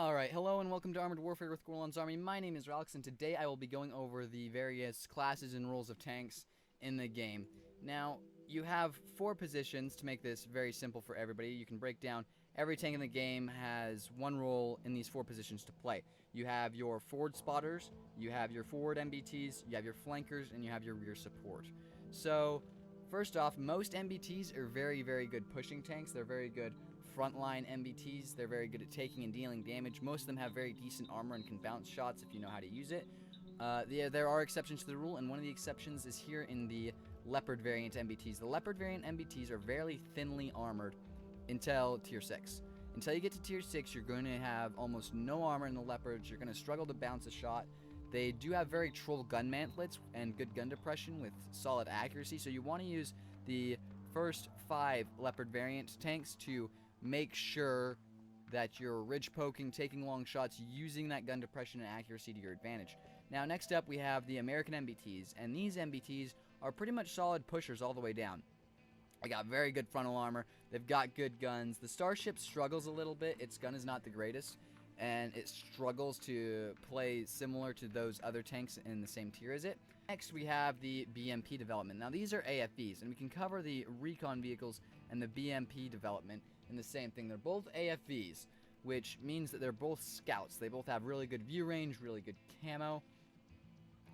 Alright, hello and welcome to Armored Warfare with Gorlans Army. My name is Ralks, and today I will be going over the various classes and roles of tanks in the game. Now, you have 4 positions to make this very simple for everybody. You can break down every tank in the game has one role in these 4 positions to play. You have your forward spotters, you have your forward MBTs, you have your flankers, and you have your rear support. So, first off, most MBTs are very, very good pushing tanks. They're very good frontline MBTs. They're very good at taking and dealing damage. Most of them have very decent armor and can bounce shots if you know how to use it. There are exceptions to the rule, and one of the exceptions is here in the Leopard variant MBTs. The Leopard variant MBTs are very thinly armored until Tier 6. Until you get to Tier 6, you're going to have almost no armor in the Leopards. You're going to struggle to bounce a shot. They do have very troll gun mantlets and good gun depression with solid accuracy, so you want to use the first 5 Leopard variant tanks to make sure that you're ridge poking, taking long shots, using that gun depression and accuracy to your advantage. Now, next up, we have the American MBTs, and these MBTs are pretty much solid pushers all the way down. They got very good frontal armor, they've got good guns. The Starship struggles a little bit, its gun is not the greatest, and it struggles to play similar to those other tanks in the same tier as it. Next, we have the BMP development. Now, these are AFVs, and we can cover the recon vehicles and the BMP development in the same thing. They're both AFVs, which means that they're both scouts. They both have really good view range, really good camo,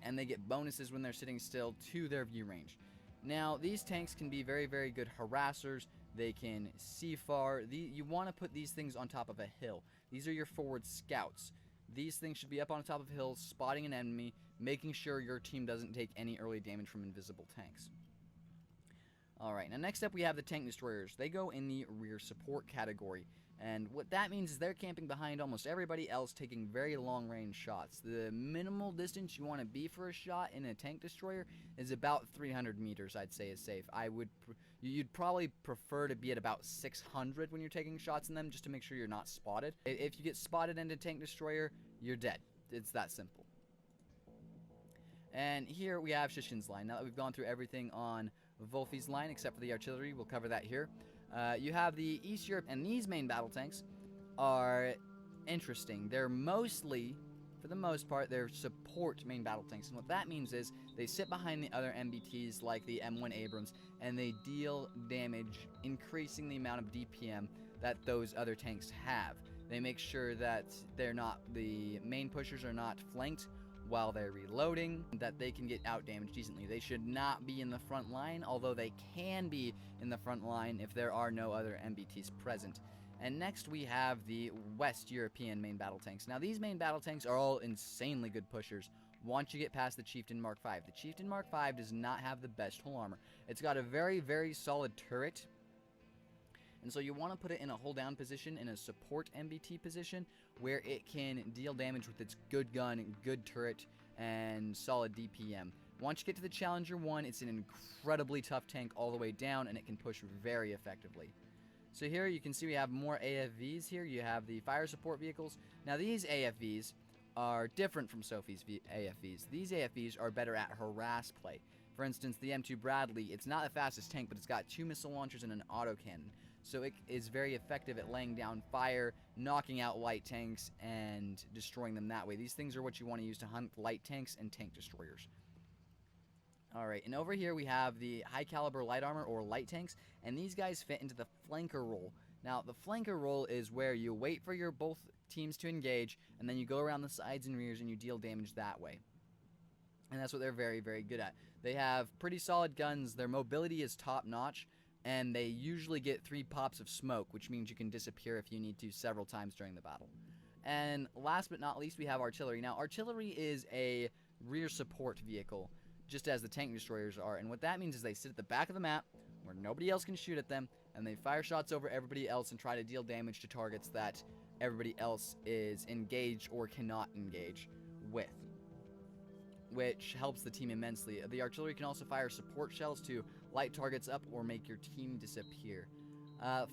and they get bonuses when they're sitting still to their view range. Now, these tanks can be very, very good harassers. They can see far. You want to put these things on top of a hill. These are your forward scouts. These things should be up on top of hills, spotting an enemy, making sure your team doesn't take any early damage from invisible tanks. Alright, now next up we have the tank destroyers. They go in the rear support category. And what that means is they're camping behind almost everybody else, taking very long range shots. The minimal distance you want to be for a shot in a tank destroyer is about 300 meters, I'd say is safe. You'd probably prefer to be at about 600 when you're taking shots in them, just to make sure you're not spotted. If you get spotted in a tank destroyer, you're dead. It's that simple. And here we have Shishin's line. Now that we've gone through everything on Wolfie's line, except for the artillery, we'll cover that here. You have the East Europe, and these main battle tanks are interesting. They're mostly, for the most part, they're support main battle tanks. And what that means is they sit behind the other MBTs like the M1 Abrams, and they deal damage, increasing the amount of DPM that those other tanks have. They make sure that the main pushers are not flanked while they're reloading, that they can get out damaged decently. They should not be in the front line, although they can be in the front line if there are no other MBTs present. And next we have the West European main battle tanks. Now, these main battle tanks are all insanely good pushers once you get past the Chieftain Mark V. The Chieftain Mark V does not have the best hull armor. It's got a very, very solid turret, and so you want to put it in a hold down position, in a support MBT position, where it can deal damage with its good gun, good turret, and solid DPM. Once you get to the Challenger 1, it's an incredibly tough tank all the way down, and it can push very effectively. So here you can see we have more AFVs here. You have the fire support vehicles. Now, these AFVs are different from Sophie's AFVs. These AFVs are better at harass play. For instance, the M2 Bradley, it's not the fastest tank, but it's got 2 missile launchers and an autocannon. So it is very effective at laying down fire, knocking out light tanks, and destroying them that way. These things are what you want to use to hunt light tanks and tank destroyers. Alright, and over here we have the high caliber light armor or light tanks, and these guys fit into the flanker role. Now, the flanker role is where you wait for your both teams to engage, and then you go around the sides and rears and you deal damage that way. And that's what they're very, very good at. They have pretty solid guns, their mobility is top notch, and they usually get 3 pops of smoke, which means you can disappear if you need to several times during the battle. And last but not least, we have artillery. Now, artillery is a rear support vehicle, just as the tank destroyers are, and what that means is they sit at the back of the map, where nobody else can shoot at them, and they fire shots over everybody else and try to deal damage to targets that everybody else is engaged or cannot engage with, which helps the team immensely. The artillery can also fire support shells to light targets up or make your team disappear.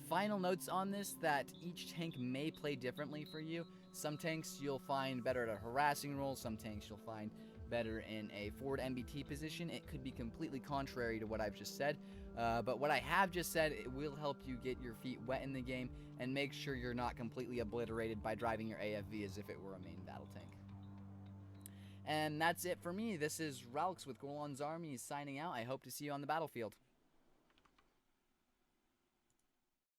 Final notes on this, that each tank may play differently for you. Some tanks you'll find better at a harassing role, some tanks you'll find better in a forward MBT position. It could be completely contrary to what I've just said, but what I have just said, it will help you get your feet wet in the game and make sure you're not completely obliterated by driving your AFV as if it were a main battle tank. And that's it for me. This is Ralks with Gorlans Army signing out. I hope to see you on the battlefield.